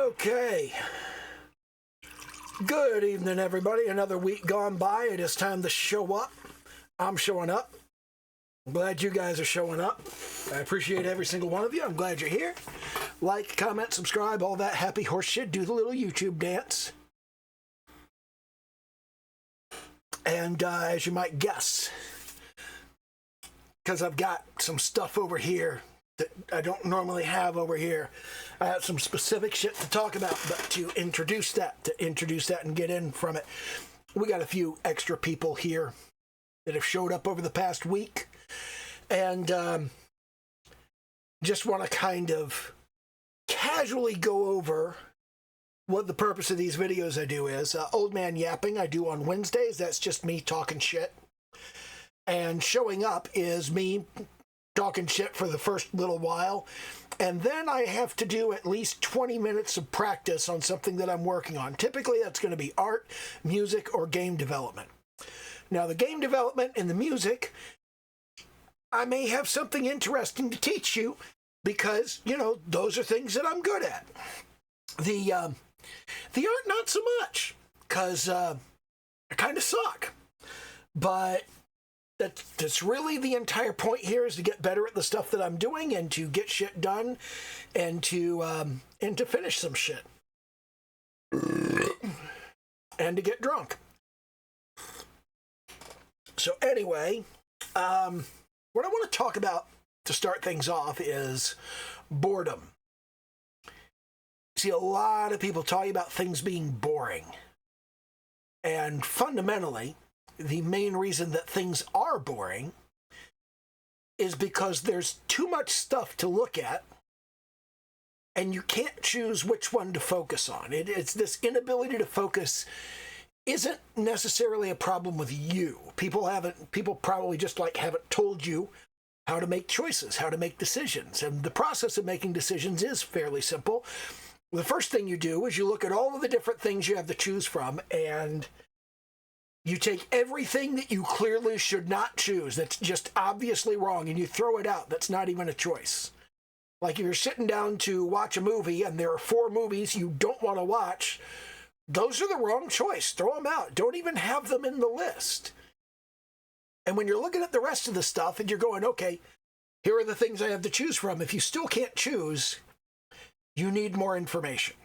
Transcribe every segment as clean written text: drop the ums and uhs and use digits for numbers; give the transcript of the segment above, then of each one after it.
Okay. Good evening, everybody. Another week gone by. It is time to show up. I'm showing up. I'm glad you guys are showing up. I appreciate every single one of you. I'm glad you're here. Like, comment, subscribe, all that happy horse shit. Do the little YouTube dance. And as you might guess, because I've got some stuff over here that I don't normally have over here, I have some specific shit to talk about, but to introduce that and get in from it, we got a few extra people here that have showed up over the past week, and just want to kind of casually go over what the purpose of these videos I do is. Old Man Yapping I do on Wednesdays. That's just me talking shit. And Showing Up is me talking shit for the first little while. And then I have to do at least 20 minutes of practice on something that I'm working on. Typically, that's going to be art, music, or game development. Now, the game development and the music, I may have something interesting to teach you because, you know, those are things that I'm good at. The art, not so much, because I kind of suck. But that's really the entire point here, is to get better at the stuff that I'm doing and to get shit done and to finish some shit. And to get drunk. So anyway, what I want to talk about to start things off is boredom. See, a lot of people talk about things being boring. And fundamentally, the main reason that things are boring is because there's too much stuff to look at, and you can't choose which one to focus on. It's this inability to focus isn't necessarily a problem with you. People probably just haven't told you how to make choices, how to make decisions. And the process of making decisions is fairly simple. The first thing you do is you look at all of the different things you have to choose from, and you take everything that you clearly should not choose, that's just obviously wrong, and you throw it out. That's not even a choice. Like if you're sitting down to watch a movie and there are 4 movies you don't want to watch, those are the wrong choice. Throw them out. Don't even have them in the list. And when you're looking at the rest of the stuff and you're going, okay, here are the things I have to choose from. If you still can't choose, you need more information.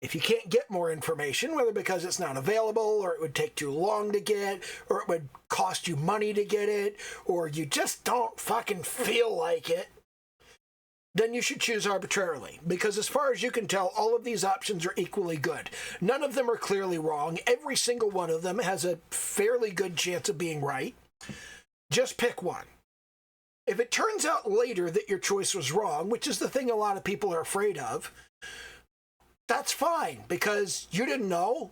If you can't get more information, whether because it's not available, or it would take too long to get, or it would cost you money to get it, or you just don't fucking feel like it, then you should choose arbitrarily. Because as far as you can tell, all of these options are equally good. None of them are clearly wrong. Every single one of them has a fairly good chance of being right. Just pick one. If it turns out later that your choice was wrong, which is the thing a lot of people are afraid of, that's fine, because you didn't know.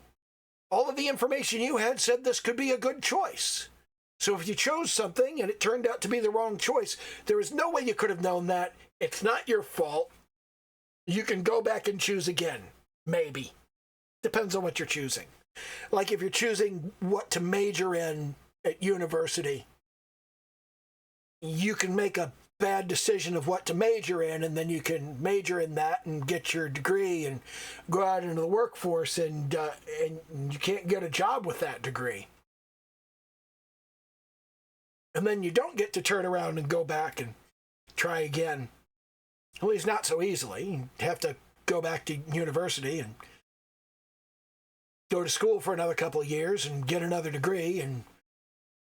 All of the information you had said this could be a good choice. So if you chose something and it turned out to be the wrong choice, there is no way you could have known that. It's not your fault. You can go back and choose again. Maybe. Depends on what you're choosing. Like if you're choosing what to major in at university, you can make a bad decision of what to major in, and then you can major in that and get your degree and go out into the workforce, and you can't get a job with that degree. And then you don't get to turn around and go back and try again. At least not so easily. You have to go back to university and go to school for another couple of years and get another degree, and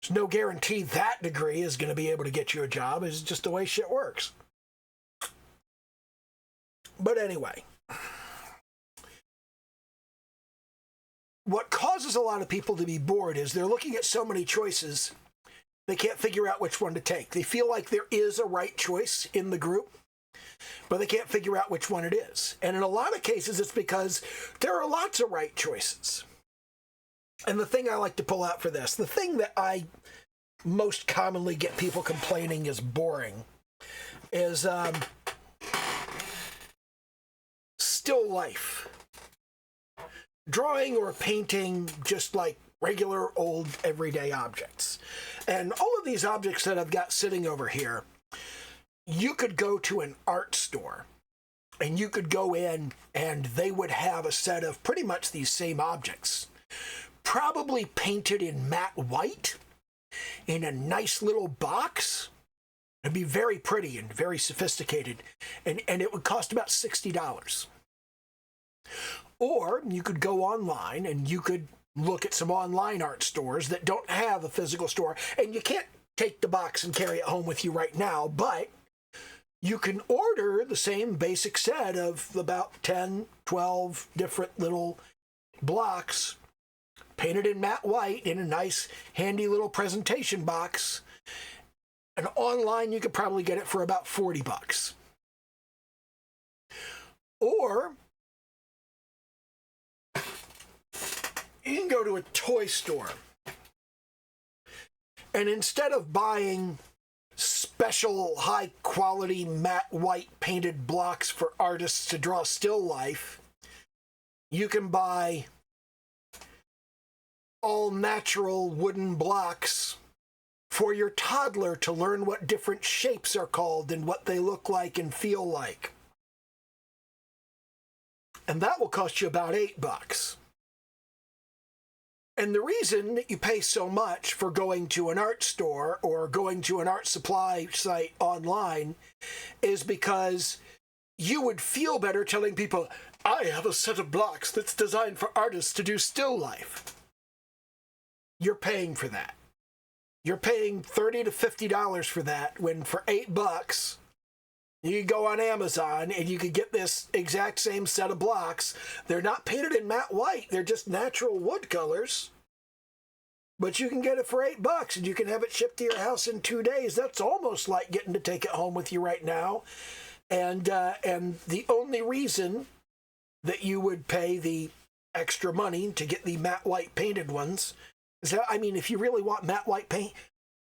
there's no guarantee that degree is going to be able to get you a job. It's just the way shit works. But anyway, what causes a lot of people to be bored is they're looking at so many choices, they can't figure out which one to take. They feel like there is a right choice in the group, but they can't figure out which one it is. And in a lot of cases, it's because there are lots of right choices. And the thing I like to pull out for this, the thing that I most commonly get people complaining is boring, is still life. Drawing or painting just like regular old everyday objects. And all of these objects that I've got sitting over here, you could go to an art store and you could go in and they would have a set of pretty much these same objects, probably painted in matte white in a nice little box. It'd be very pretty and very sophisticated, and it would cost about $60. Or you could go online and you could look at some online art stores that don't have a physical store, and you can't take the box and carry it home with you right now, but you can order the same basic set of about 10, 12 different little blocks painted in matte white in a nice, handy little presentation box. And online, you could probably get it for about $40. Or you can go to a toy store, and instead of buying special high-quality matte white painted blocks for artists to draw still life, you can buy all-natural wooden blocks for your toddler to learn what different shapes are called and what they look like and feel like. And that will cost you about $8. And the reason that you pay so much for going to an art store or going to an art supply site online is because you would feel better telling people, I have a set of blocks that's designed for artists to do still life. You're paying for that. You're paying $30 to $50 for that, when for $8, you go on Amazon and you could get this exact same set of blocks. They're not painted in matte white. They're just natural wood colors. But you can get it for $8 and you can have it shipped to your house in 2 days. That's almost like getting to take it home with you right now. And the only reason that you would pay the extra money to get the matte white painted ones is that, I mean, if you really want matte white paint,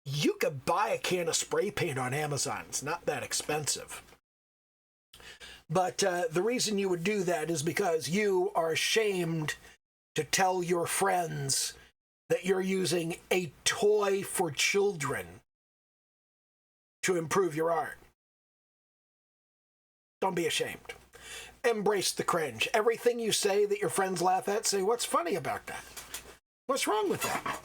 you could buy a can of spray paint on Amazon. It's not that expensive. But the reason you would do that is because you are ashamed to tell your friends that you're using a toy for children to improve your art. Don't be ashamed. Embrace the cringe. Everything you say that your friends laugh at, say, what's funny about that? What's wrong with that?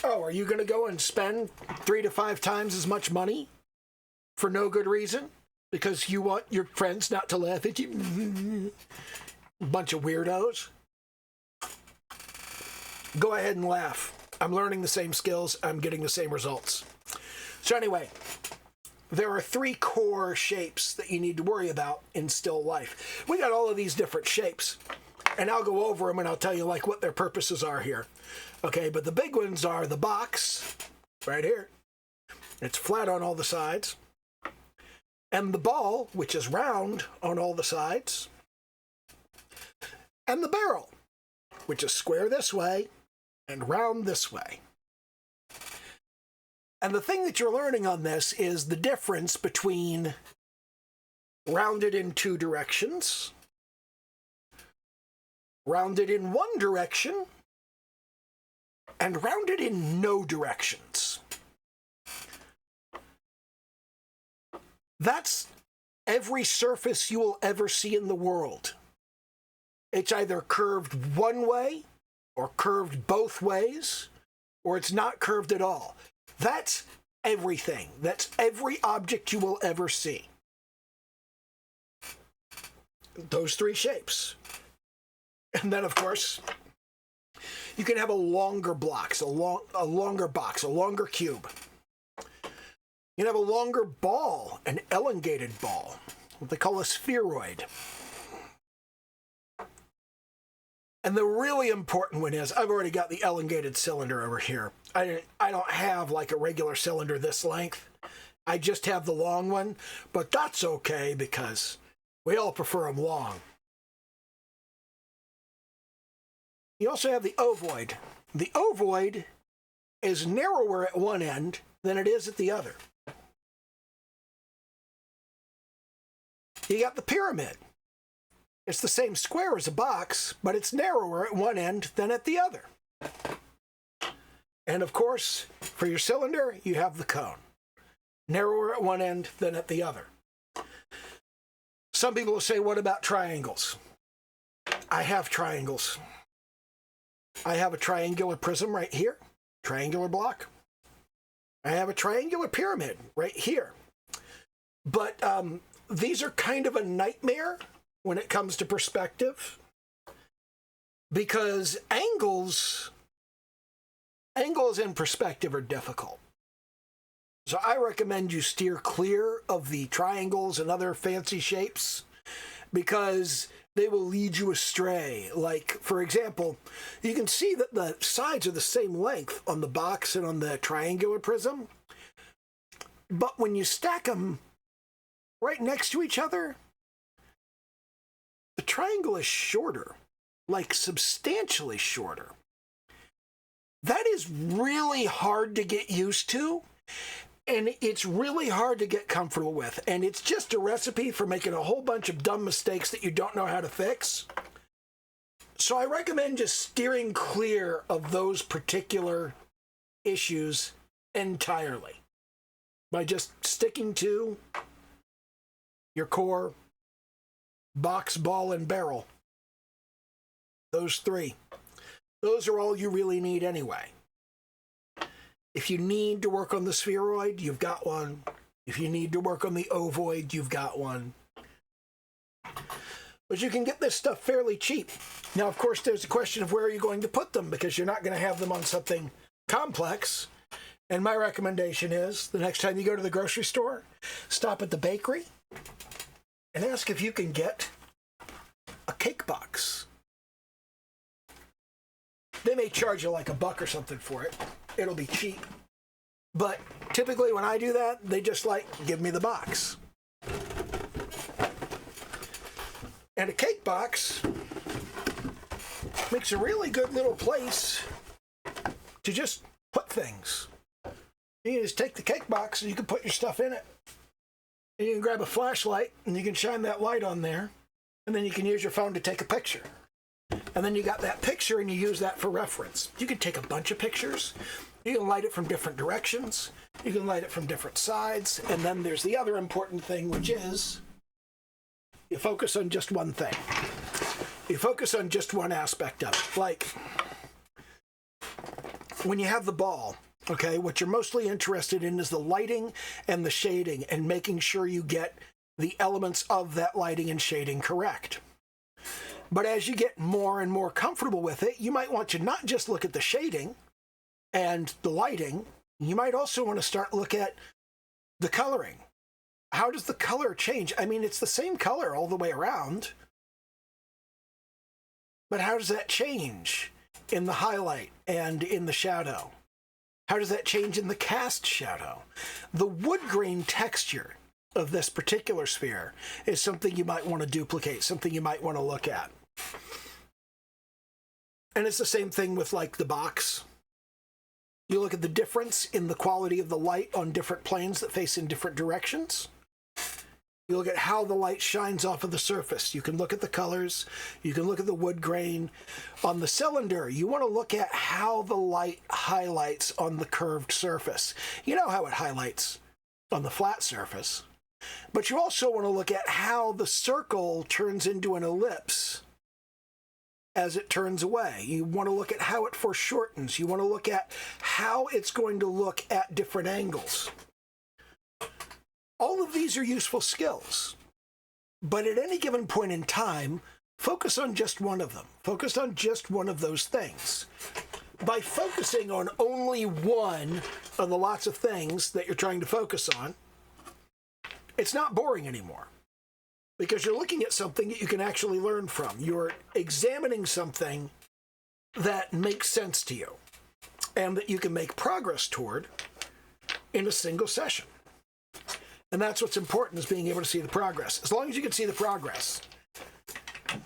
Oh, are you going to go and spend 3 to 5 times as much money for no good reason? Because you want your friends not to laugh at you? Bunch of weirdos. Go ahead and laugh. I'm learning the same skills. I'm getting the same results. So anyway, there are 3 core shapes that you need to worry about in still life. We got all of these different shapes, and I'll go over them and I'll tell you like what their purposes are here. Okay, but the big ones are the box, right here. It's flat on all the sides. And the ball, which is round on all the sides. And the barrel, which is square this way and round this way. And the thing that you're learning on this is the difference between rounded in 2 directions, rounded in 1 direction, and rounded in no directions. That's every surface you will ever see in the world. It's either curved one way or curved both ways, or it's not curved at all. That's everything. That's every object you will ever see. Those 3 shapes. And then, of course, you can have a longer box, a longer cube. You can have a longer ball, an elongated ball, what they call a spheroid. And the really important one is, I've already got the elongated cylinder over here. I don't have like a regular cylinder this length. I just have the long one, but that's okay because we all prefer them long. You also have the ovoid. The ovoid is narrower at one end than it is at the other. You got the pyramid. It's the same square as a box, but it's narrower at one end than at the other. And of course, for your cylinder, you have the cone. Narrower at one end than at the other. Some people will say, what about triangles? I have triangles. I have a triangular prism right here, triangular block. I have a triangular pyramid right here. But these are kind of a nightmare when it comes to perspective, because angles and perspective are difficult. So I recommend you steer clear of the triangles and other fancy shapes, because they will lead you astray. Like, for example, you can see that the sides are the same length on the box and on the triangular prism. But when you stack them right next to each other, the triangle is shorter, like substantially shorter. That is really hard to get used to, and it's really hard to get comfortable with. And it's just a recipe for making a whole bunch of dumb mistakes that you don't know how to fix. So I recommend just steering clear of those particular issues entirely by just sticking to your core box, ball, and barrel. Those three. Those are all you really need anyway. If you need to work on the spheroid, you've got one. If you need to work on the ovoid, you've got one. But you can get this stuff fairly cheap. Now, of course, there's a question of where are you going to put them, because you're not going to have them on something complex. And my recommendation is, the next time you go to the grocery store, stop at the bakery and ask if you can get a cake box. They may charge you like $1 or something for it. It'll be cheap. But typically when I do that, they just give me the box. And a cake box makes a really good little place to just put things. You can just take the cake box and you can put your stuff in it. And you can grab a flashlight and you can shine that light on there. And then you can use your phone to take a picture. And then you got that picture and you use that for reference. You can take a bunch of pictures. You can light it from different directions. You can light it from different sides. And then there's the other important thing, which is you focus on just one thing. You focus on just one aspect of it. Like when you have the ball, okay, what you're mostly interested in is the lighting and the shading and making sure you get the elements of that lighting and shading correct. But as you get more and more comfortable with it, you might want to not just look at the shading and the lighting. You might also want to start look at the coloring. How does the color change? I mean, it's the same color all the way around. But how does that change in the highlight and in the shadow? How does that change in the cast shadow? The wood grain texture of this particular sphere is something you might want to duplicate, something you might want to look at. And it's the same thing with the box. You look at the difference in the quality of the light on different planes that face in different directions. You look at how the light shines off of the surface. You can look at the colors. You can look at the wood grain. On the cylinder, you want to look at how the light highlights on the curved surface. You know how it highlights on the flat surface. But you also want to look at how the circle turns into an ellipse as it turns away. You want to look at how it foreshortens. You want to look at how it's going to look at different angles. All of these are useful skills. But at any given point in time, focus on just one of them. Focus on just one of those things. By focusing on only one of the lots of things that you're trying to focus on, it's not boring anymore, because you're looking at something that you can actually learn from. You're examining something that makes sense to you and that you can make progress toward in a single session. And that's what's important, is being able to see the progress. As long as you can see the progress,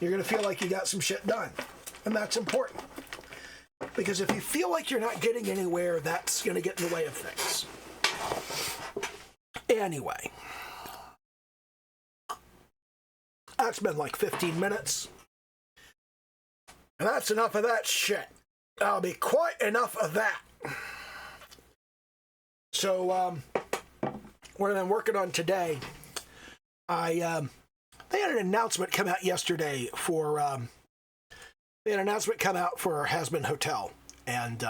you're going to feel like you got some shit done. And that's important. Because if you feel like you're not getting anywhere, that's going to get in the way of things. Anyway. That's been 15 minutes. And that's enough of that shit. That'll be quite enough of that. So, what I've been working on today, I they had an announcement come out yesterday for Hazbin Hotel, and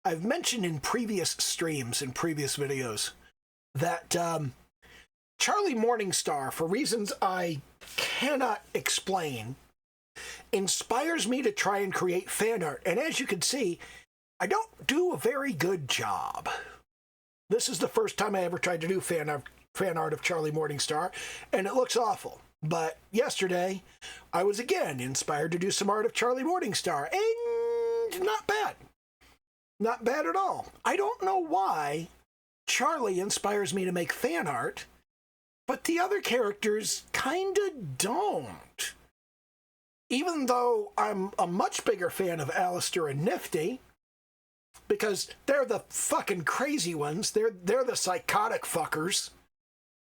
I've mentioned in previous streams and previous videos that Charlie Morningstar, for reasons I cannot explain, inspires me to try and create fan art. And as you can see, I don't do a very good job. This is the first time I ever tried to do fan art of Charlie Morningstar, and it looks awful. But yesterday, I was again inspired to do some art of Charlie Morningstar, and not bad. Not bad at all. I don't know why Charlie inspires me to make fan art, but the other characters kinda don't. Even though I'm a much bigger fan of Alastor and Nifty, because they're the fucking crazy ones. They're the psychotic fuckers.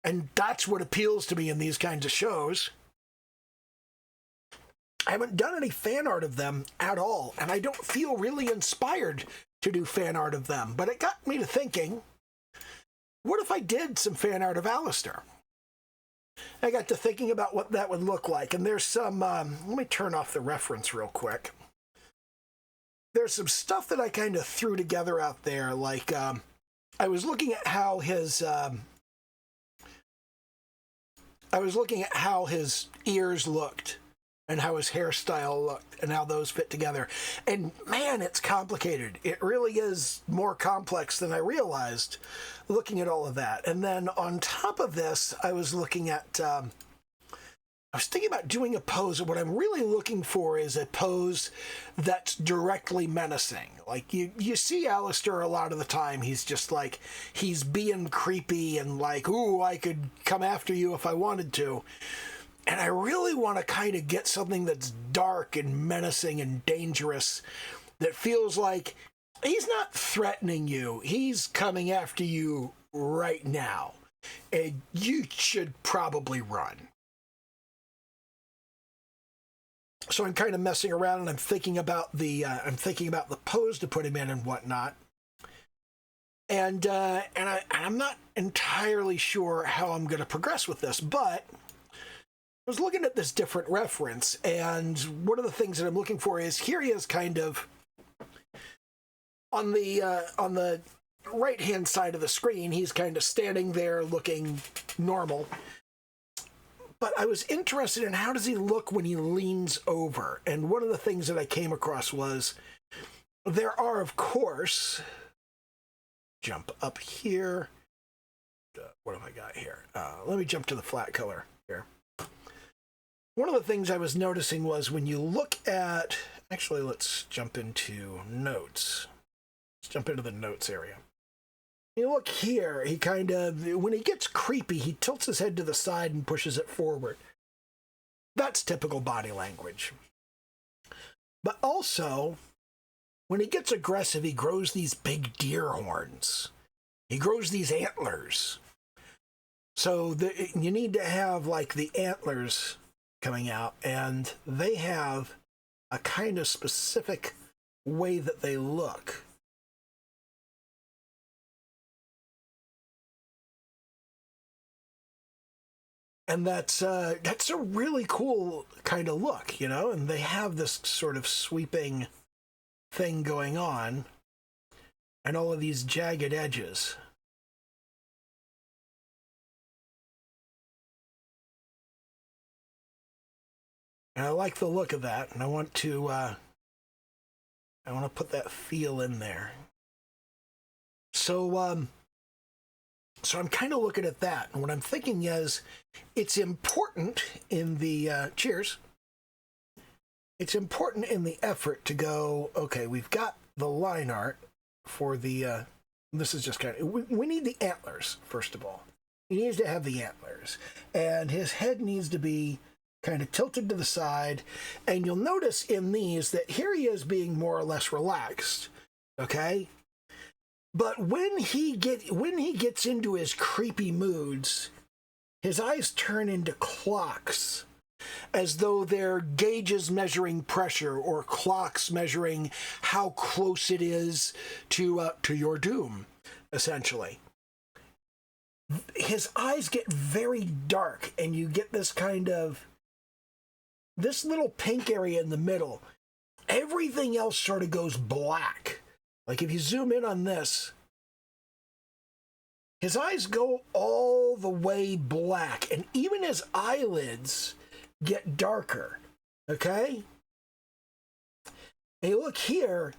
And that's what appeals to me in these kinds of shows. I haven't done any fan art of them at all, and I don't feel really inspired to do fan art of them. But it got me to thinking, what if I did some fan art of Alastor? I got to thinking about what that would look like, and there's some, let me turn off the reference real quick. There's some stuff that I kind of threw together out there, like, I was looking at how his ears looked, and how his hairstyle looked, and how those fit together. And man, it's complicated. It really is more complex than I realized looking at all of that. And then on top of this, I was looking at, I was thinking about doing a pose, and what I'm really looking for is a pose that's directly menacing. Like, you see Alastor a lot of the time, he's just like, he's being creepy and like, ooh, I could come after you if I wanted to. And I really want to kind of get something that's dark and menacing and dangerous, that feels like he's not threatening you, he's coming after you right now, and you should probably run. So I'm kind of messing around, and I'm thinking about the pose to put him in and whatnot. And I'm not entirely sure how I'm going to progress with this, but I was looking at this different reference, and one of the things that I'm looking for is, here he is kind of on the right-hand side of the screen. He's kind of standing there looking normal. But I was interested in, how does he look when he leans over? And one of the things that I came across was, there are, of course, jump up here. What have I got here? Let me jump to the flat color here. One of the things I was noticing was, when you look at, actually, let's jump into notes. Let's jump into the notes area. You look here, he kind of, when he gets creepy, he tilts his head to the side and pushes it forward. That's typical body language. But also, when he gets aggressive, he grows these big deer horns. He grows these antlers. So you need to have, like, the antlers coming out, and they have a kind of specific way that they look. And that's a really cool kind of look, you know? And they have this sort of sweeping thing going on, and all of these jagged edges. And I like the look of that, and I want to put that feel in there. So I'm kind of looking at that, and what I'm thinking is, it's important in the cheers. It's important in the effort to go, okay, we've got the line art for the. This is just kind of, we need the antlers first of all. He needs to have the antlers, and his head needs to be kind of tilted to the side. And you'll notice in these that here he is being more or less relaxed. Okay. But when he gets into his creepy moods, his eyes turn into clocks, as though they're gauges measuring pressure, or clocks measuring how close it is to your doom, essentially. his eyes get very dark, and you get this kind of, this little pink area in the middle. Everything else sort of goes black. Like if you zoom in on this, his eyes go all the way black, and even his eyelids get darker, okay? And you look here,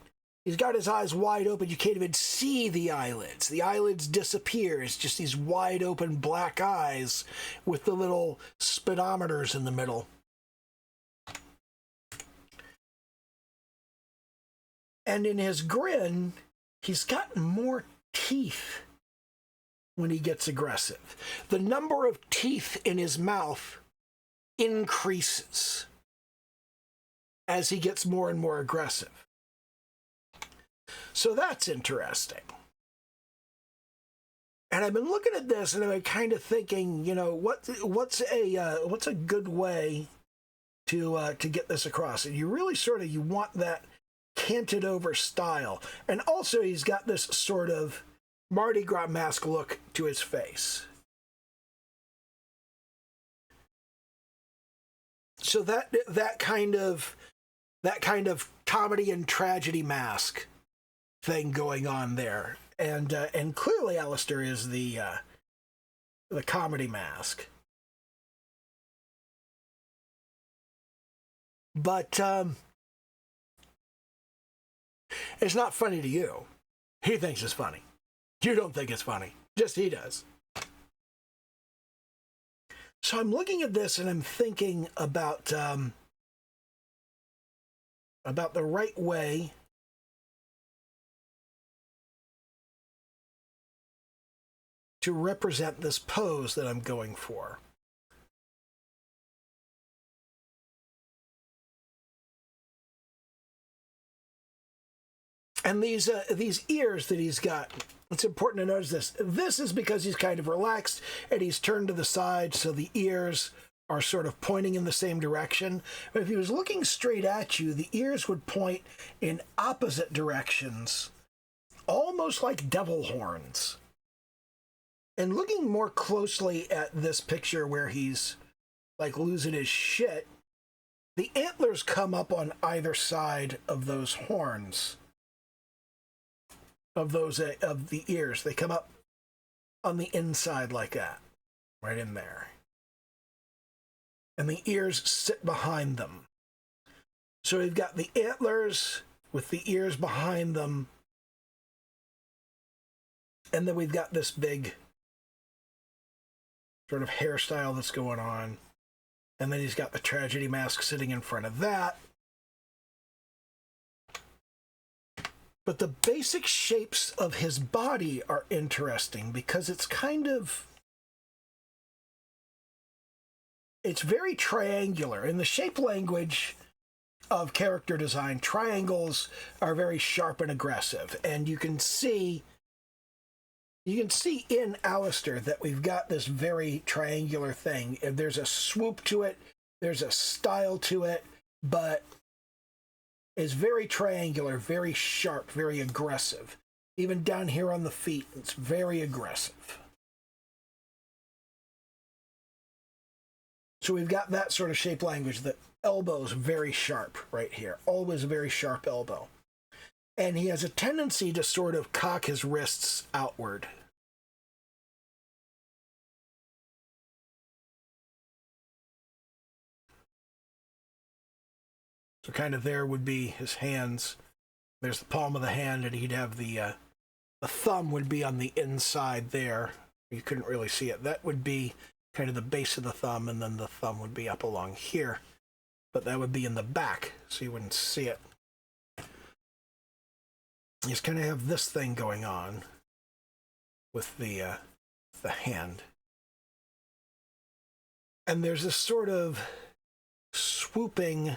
he's got his eyes wide open. You can't even see the eyelids. The eyelids disappear. It's just these wide open black eyes with the little speedometers in the middle. And in his grin, he's got more teeth when he gets aggressive. The number of teeth in his mouth increases as he gets more and more aggressive. So that's interesting. And I've been looking at this and I'm kind of thinking, you know, what's a good way to get this across? And you really sort of, you want that canted over style. And also he's got this sort of Mardi Gras mask look to his face. So that kind of comedy and tragedy mask thing going on there, and clearly Alastor is the comedy mask, but it's not funny to you. He thinks it's funny. You don't think it's funny. Just he does. So I'm looking at this and I'm thinking about the right way to represent this pose that I'm going for. And these ears that he's got, it's important to notice this. This is because he's kind of relaxed and he's turned to the side, so the ears are sort of pointing in the same direction. But if he was looking straight at you, the ears would point in opposite directions, almost like devil horns. And looking more closely at this picture where he's like losing his shit, the antlers come up on either side of those horns. Of the ears, they come up on the inside like that, right in there, and the ears sit behind them. So we've got the antlers with the ears behind them, and then we've got this big sort of hairstyle that's going on, and then he's got the tragedy mask sitting in front of that. But the basic shapes of his body are interesting because it's very triangular. In the shape language of character design, triangles are very sharp and aggressive. And you can see in Alastor that we've got this very triangular thing. There's a swoop to it, there's a style to it, but is very triangular, very sharp, very aggressive. Even down here on the feet, it's very aggressive. So we've got that sort of shape language. The elbow's very sharp right here. Always a very sharp elbow. And he has a tendency to sort of cock his wrists outward. So kind of there would be his hands. There's the palm of the hand, and he'd have the thumb would be on the inside there. You couldn't really see it. That would be kind of the base of the thumb, and then the thumb would be up along here. But that would be in the back, so you wouldn't see it. You just kind of have this thing going on with the hand. And there's this sort of swooping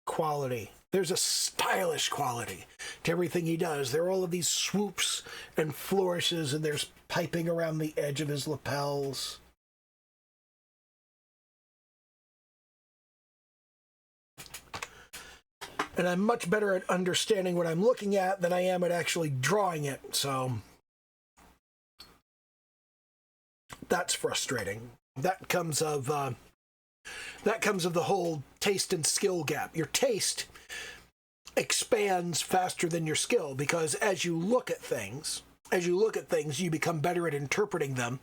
quality. There's a stylish quality to everything he does. There are all of these swoops and flourishes, and there's piping around the edge of his lapels. And I'm much better at understanding what I'm looking at than I am at actually drawing it, so That's frustrating. That comes of the whole taste and skill gap. Your taste expands faster than your skill, because as you look at things, you become better at interpreting them.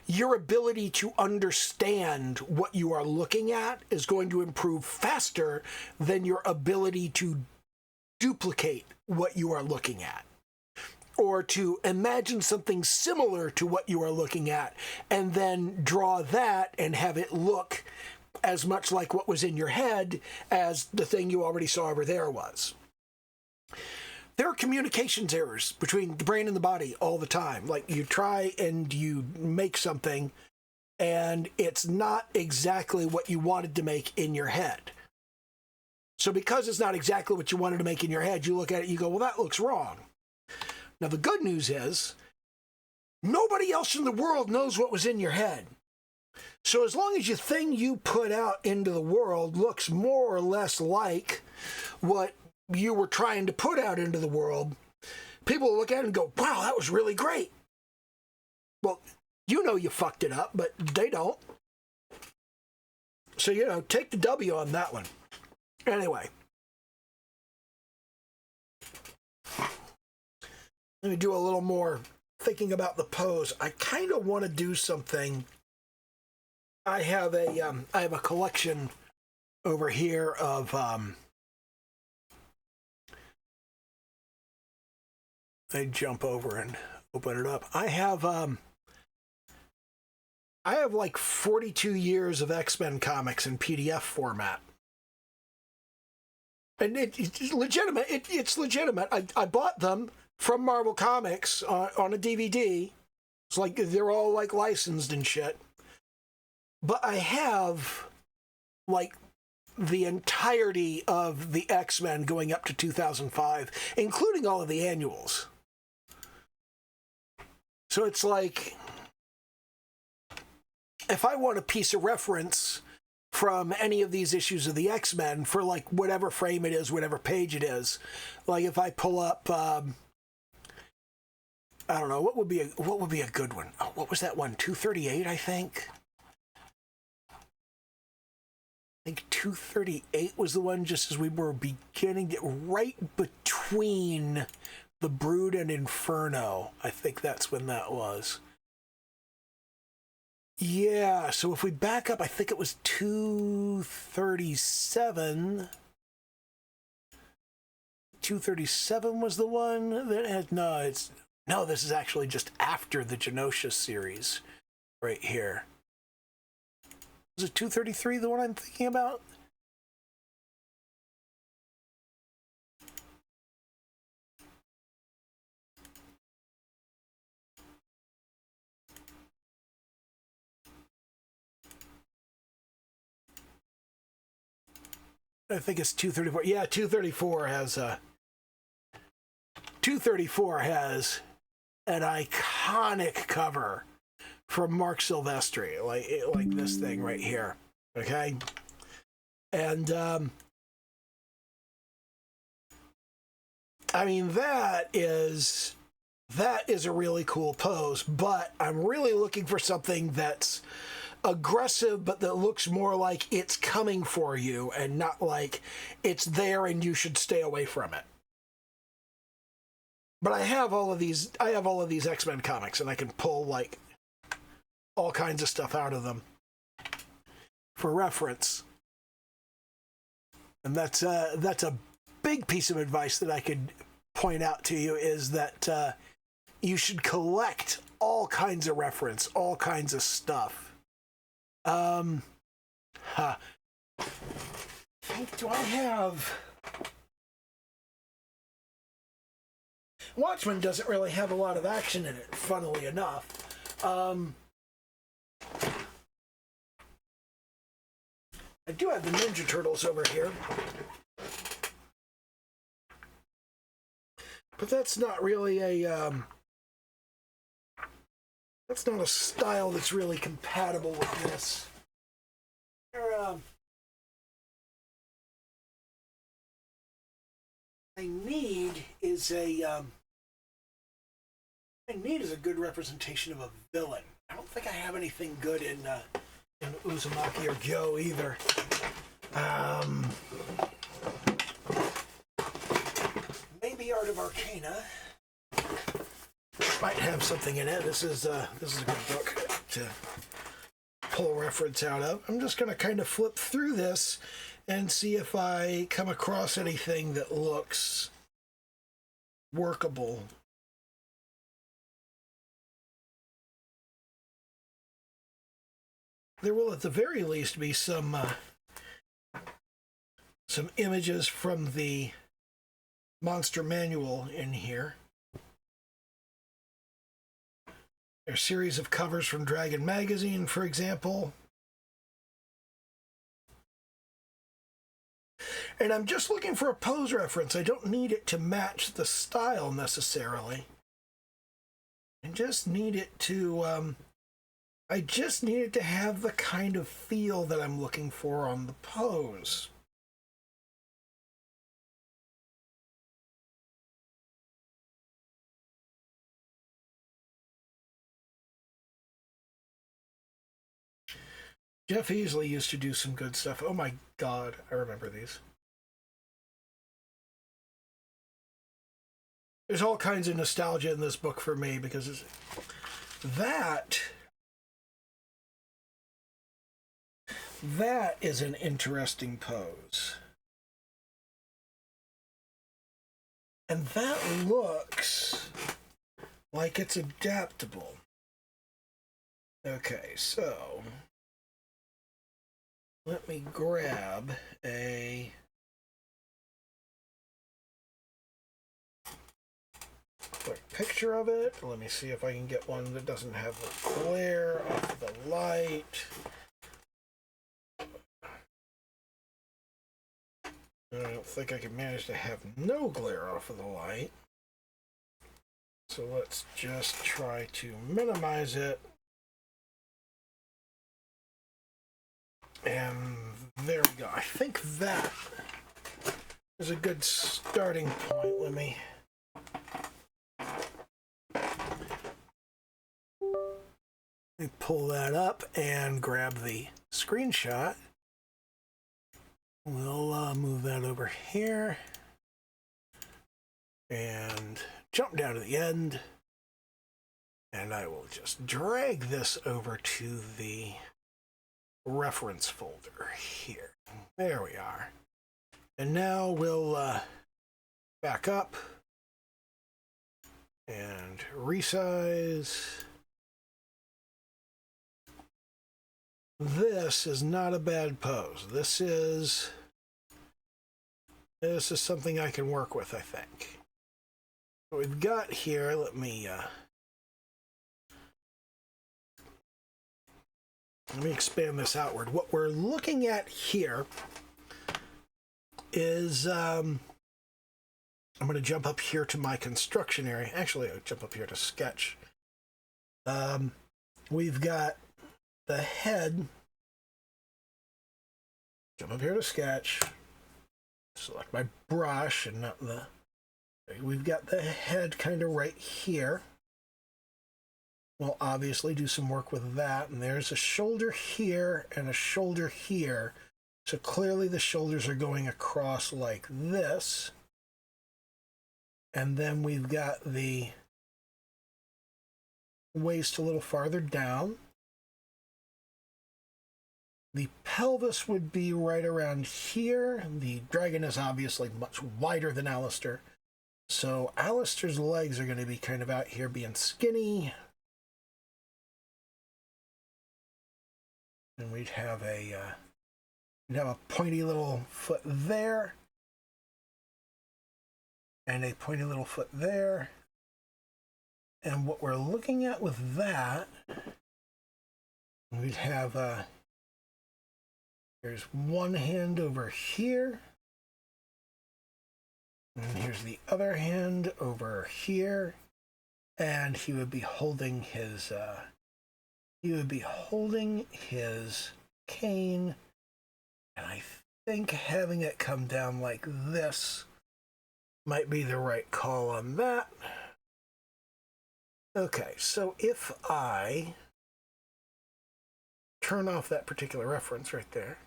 Your ability to understand what you are looking at is going to improve faster than your ability to duplicate what you are looking at, or to imagine something similar to what you are looking at and then draw that and have it look as much like what was in your head as the thing you already saw over there was. There are communications errors between the brain and the body all the time. Like, you try and you make something and it's not exactly what you wanted to make in your head. So because it's not exactly what you wanted to make in your head, you look at it, you go, well, that looks wrong. Now, the good news is nobody else in the world knows what was in your head. So as long as the thing you put out into the world looks more or less like what you were trying to put out into the world, people will look at it and go, wow, that was really great. Well, you know you fucked it up, but they don't. So, take the W on that one. Anyway. Let me do a little more thinking about the pose. I kind of want to do something. I have a collection over here of I jump over and open it up. I have like 42 years of X-Men comics in PDF format. And it's legitimate. It's legitimate. I bought them from Marvel Comics on a DVD. It's like they're all like licensed and shit. But I have like the entirety of the X-Men going up to 2005, including all of the annuals. So it's like, if I want a piece of reference from any of these issues of the X-Men for like whatever frame it is, whatever page it is, like if I pull up, I don't know, what would be a good one? Oh, what was that one? 238, I think. I think 238 was the one just as we were beginning, right between the Brood and Inferno. I think that's when that was. Yeah, so if we back up, I think it was 237. 237 was the one that had, no, this is actually just after the Genosha series right here. Was it 233 the one I'm thinking about? I think it's 234. Yeah, 234 has an iconic cover from Mark Silvestri, like this thing right here. Okay? And I mean, that is a really cool pose, but I'm really looking for something that's aggressive, but that looks more like it's coming for you and not like it's there and you should stay away from it. But I have all of these X-Men comics, and I can pull like all kinds of stuff out of them for reference. And that's a big piece of advice that I could point out to you, is that you should collect all kinds of reference, all kinds of stuff. Do I have... Watchmen doesn't really have a lot of action in it, funnily enough. I do have the Ninja Turtles over here. But that's not really a... that's not a style that's really compatible with this. I need is a good representation of a villain. I don't think I have anything good in Uzumaki or Gyo either. Maybe Art of Arcana might have something in it. This is a good book to pull a reference out of. I'm just going to kind of flip through this and see if I come across anything that looks workable. There will at the very least be some images from the monster manual in here. There's a series of covers from Dragon Magazine, for example. And I'm just looking for a pose reference. I don't need it to match the style necessarily. I just need it to have the kind of feel that I'm looking for on the pose. Jeff Easley used to do some good stuff. Oh my God, I remember these. There's all kinds of nostalgia in this book for me because that is an interesting pose. And that looks like it's adaptable. Okay, so let me grab a quick picture of it. Let me see if I can get one that doesn't have the glare off the light. I don't think I can manage to have no glare off of the light. So let's just try to minimize it. And there we go. I think that is a good starting point. Let me pull that up and grab the screenshot. We'll move that over here and jump down to the end. And I will just drag this over to the reference folder here. There we are. And now we'll back up and resize. This is not a bad pose. This is something I can work with, I think. What we've got here, let me expand this outward. What we're looking at here is, I'm going to jump up here to my construction area. Actually, I'll jump up here to sketch. We've got the head. Jump up here to sketch. Select my brush and not the... We've got the head kind of right here. We'll obviously do some work with that. And there's a shoulder here and a shoulder here. So clearly the shoulders are going across like this. And then we've got the waist a little farther down. The pelvis would be right around here. The dragon is obviously much wider than Alastor. So Alastor's legs are going to be kind of out here being skinny. And we'd have a pointy little foot there. And a pointy little foot there. And what we're looking at with that, we'd have there's one hand over here. And here's the other hand over here. And he would be holding his cane. And I think having it come down like this might be the right call on that. Okay, so if I turn off that particular reference right there.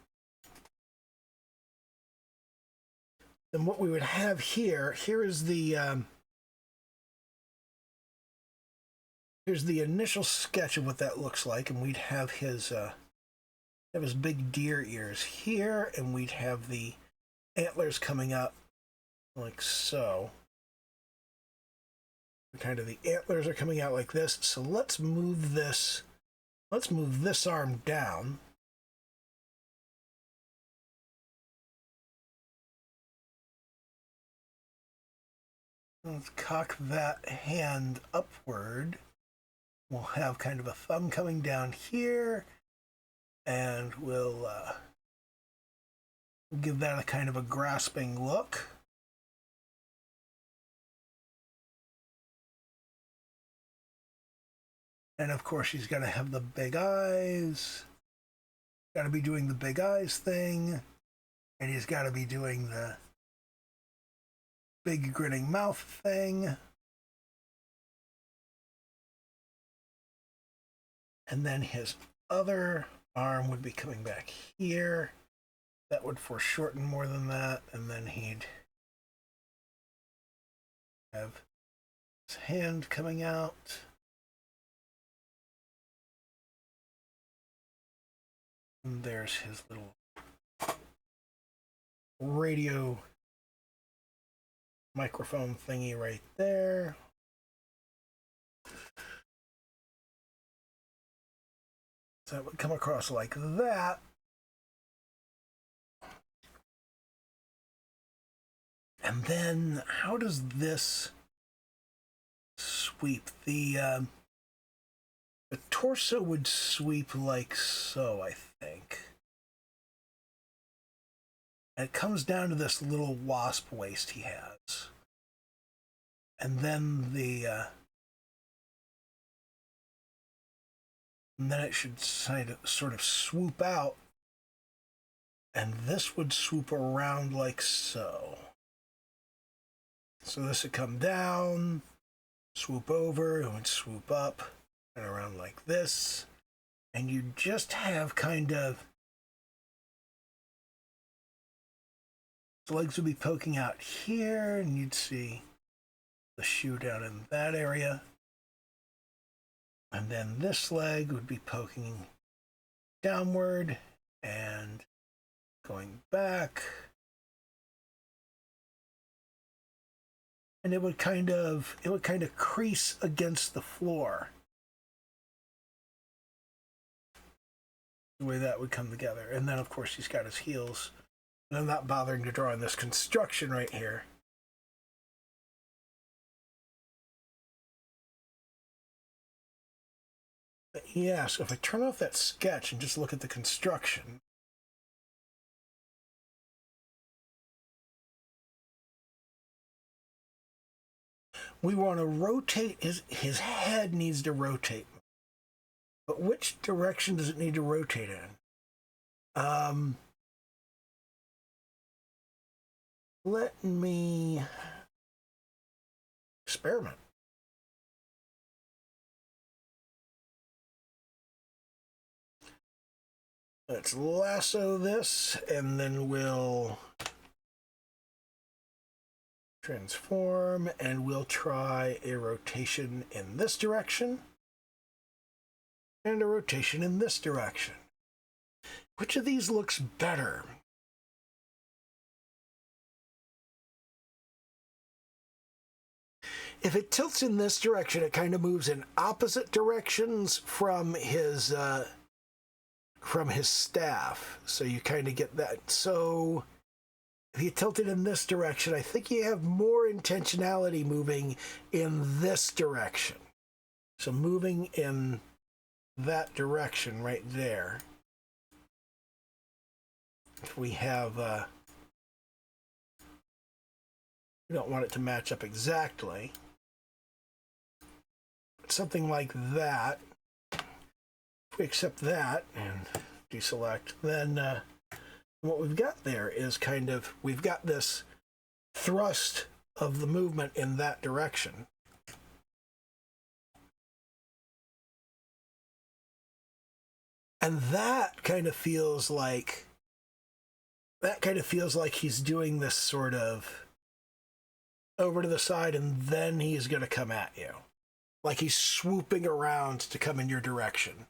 Then what we would have here is the here's the initial sketch of what that looks like, and we'd have his big deer ears here, and we'd have the antlers coming up like so. Kind of the antlers are coming out like this. So let's move this arm down. Let's cock that hand upward. We'll have kind of a thumb coming down here, and we'll give that a kind of a grasping look. And of course, she's got to have the big eyes. Got to be doing the big eyes thing. And he's got to be doing the big grinning mouth thing. And then his other arm would be coming back here. That would foreshorten more than that. And then he'd have his hand coming out. And there's his little radio microphone thingy right there. So that would come across like that. And then how does this sweep? The torso would sweep like so, I think. And it comes down to this little wasp waist he has. And then and then it should sort of swoop out. And this would swoop around like so. So this would come down, swoop over, it would swoop up and around like this. And you just have kind of, the legs would be poking out here, and you'd see the shoe down in that area. And then this leg would be poking downward and going back. And it would kind of crease against the floor. The way that would come together. And then of course he's got his heels. And I'm not bothering to draw in this construction right here. But yeah, so if I turn off that sketch and just look at the construction, we want to rotate, his head needs to rotate. But which direction does it need to rotate in? Let me experiment. Let's lasso this, and then we'll transform, and we'll try a rotation in this direction and a rotation in this direction. Which of these looks better? If it tilts in this direction, it kind of moves in opposite directions from his staff. So you kind of get that. So if you tilt it in this direction, I think you have more intentionality moving in this direction. So moving in that direction right there. If we have, we don't want it to match up exactly. But something like that. If we accept that and deselect, then what we've got there is kind of, we've got this thrust of the movement in that direction. And that kind of feels like he's doing this sort of over to the side, and then he's going to come at you. Like he's swooping around to come in your direction.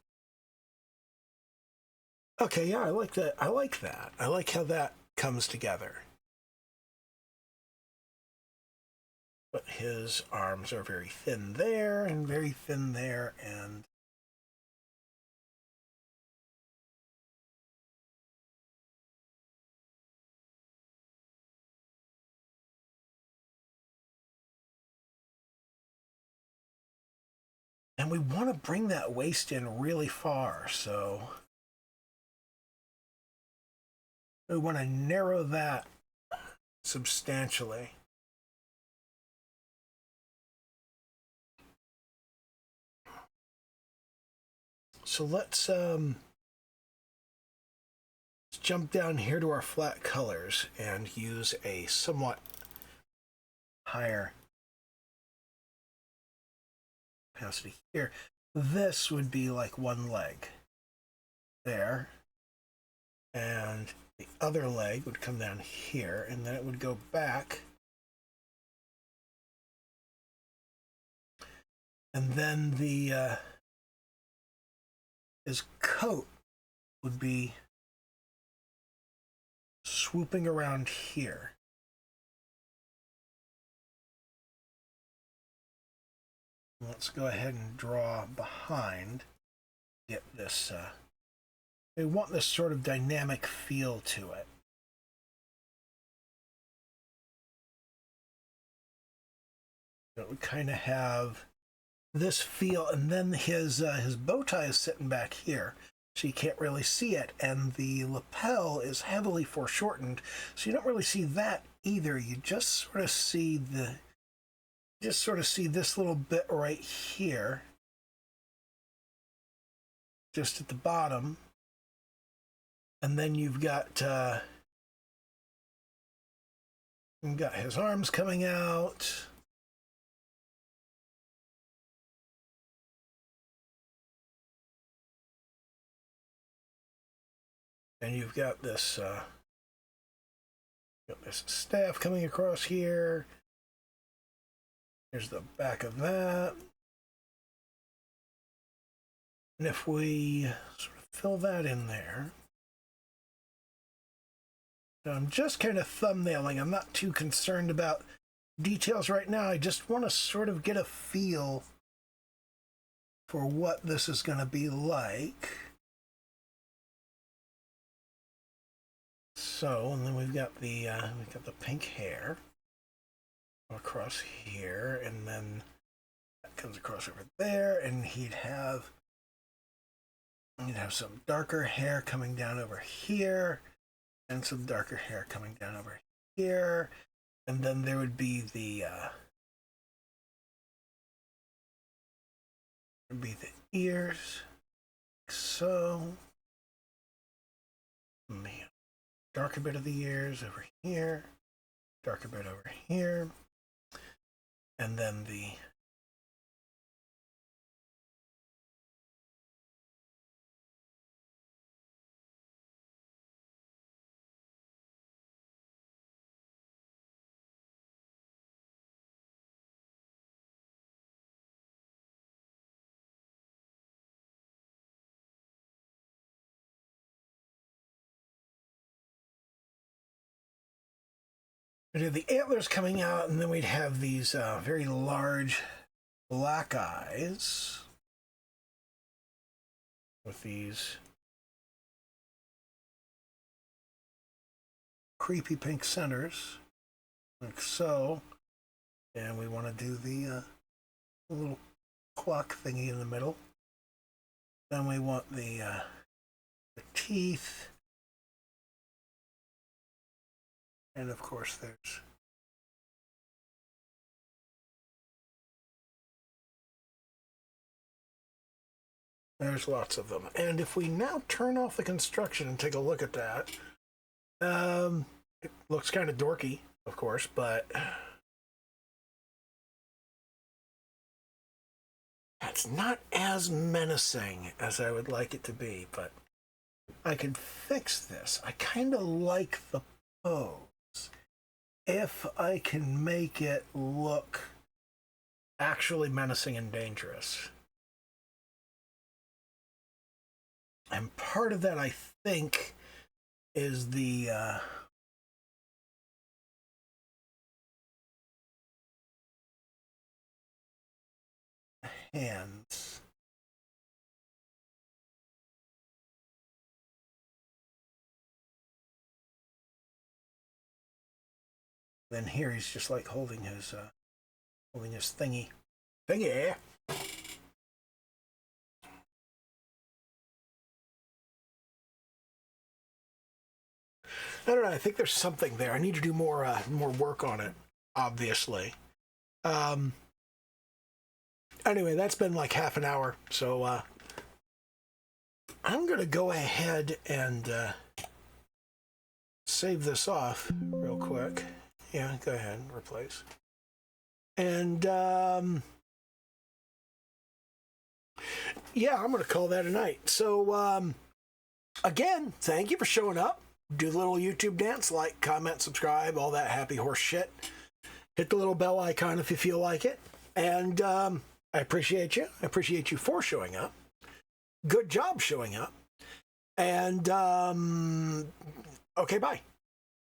Okay, yeah, I like that. I like that. I like how that comes together. But his arms are very thin there and very thin there, and we want to bring that waist in really far, so we want to narrow that substantially. So let's jump down here to our flat colors and use a somewhat higher opacity here. This would be like one leg there, and the other leg would come down here, and then it would go back, and then the his coat would be swooping around here. Let's go ahead and draw behind. Get this, we want this sort of dynamic feel to it. It would kind of have this feel, and then his bow tie is sitting back here, so you can't really see it, and the lapel is heavily foreshortened, so you don't really see that either. You just sort of see this little bit right here, just at the bottom, and then you've got his arms coming out. And you've got this staff coming across here. Here's the back of that. And if we sort of fill that in there. Now I'm just kind of thumbnailing. I'm not too concerned about details right now. I just want to sort of get a feel for what this is going to be like. So, and then we've got the pink hair across here, and then that comes across over there, and he'd have some darker hair coming down over here, and some darker hair coming down over here, and then there would be the ears, like so. Man. Darker bit of the ears over here, darker bit over here, and then the we'd have the antlers coming out, and then we'd have these very large black eyes with these creepy pink centers, like so. And we want to do the little clock thingy in the middle. Then we want the teeth. And of course there's lots of them. And if we now turn off the construction and take a look at that, it looks kind of dorky, of course, but it's not as menacing as I would like it to be. But I can fix this. I kind of like the pose. If I can make it look actually menacing and dangerous. And part of that, I think, is the hands. Then here he's just like holding his thingy. Thingy. I don't know. I think there's something there. I need to do more work on it. Obviously. Anyway, that's been like half an hour, so I'm gonna go ahead and save this off real quick. Yeah, go ahead and replace. And yeah, I'm gonna call that a night. So again, thank you for showing up. Do the little YouTube dance, like, comment, subscribe, all that happy horse shit. Hit the little bell icon if you feel like it. And I appreciate you. I appreciate you for showing up. Good job showing up. And okay, bye.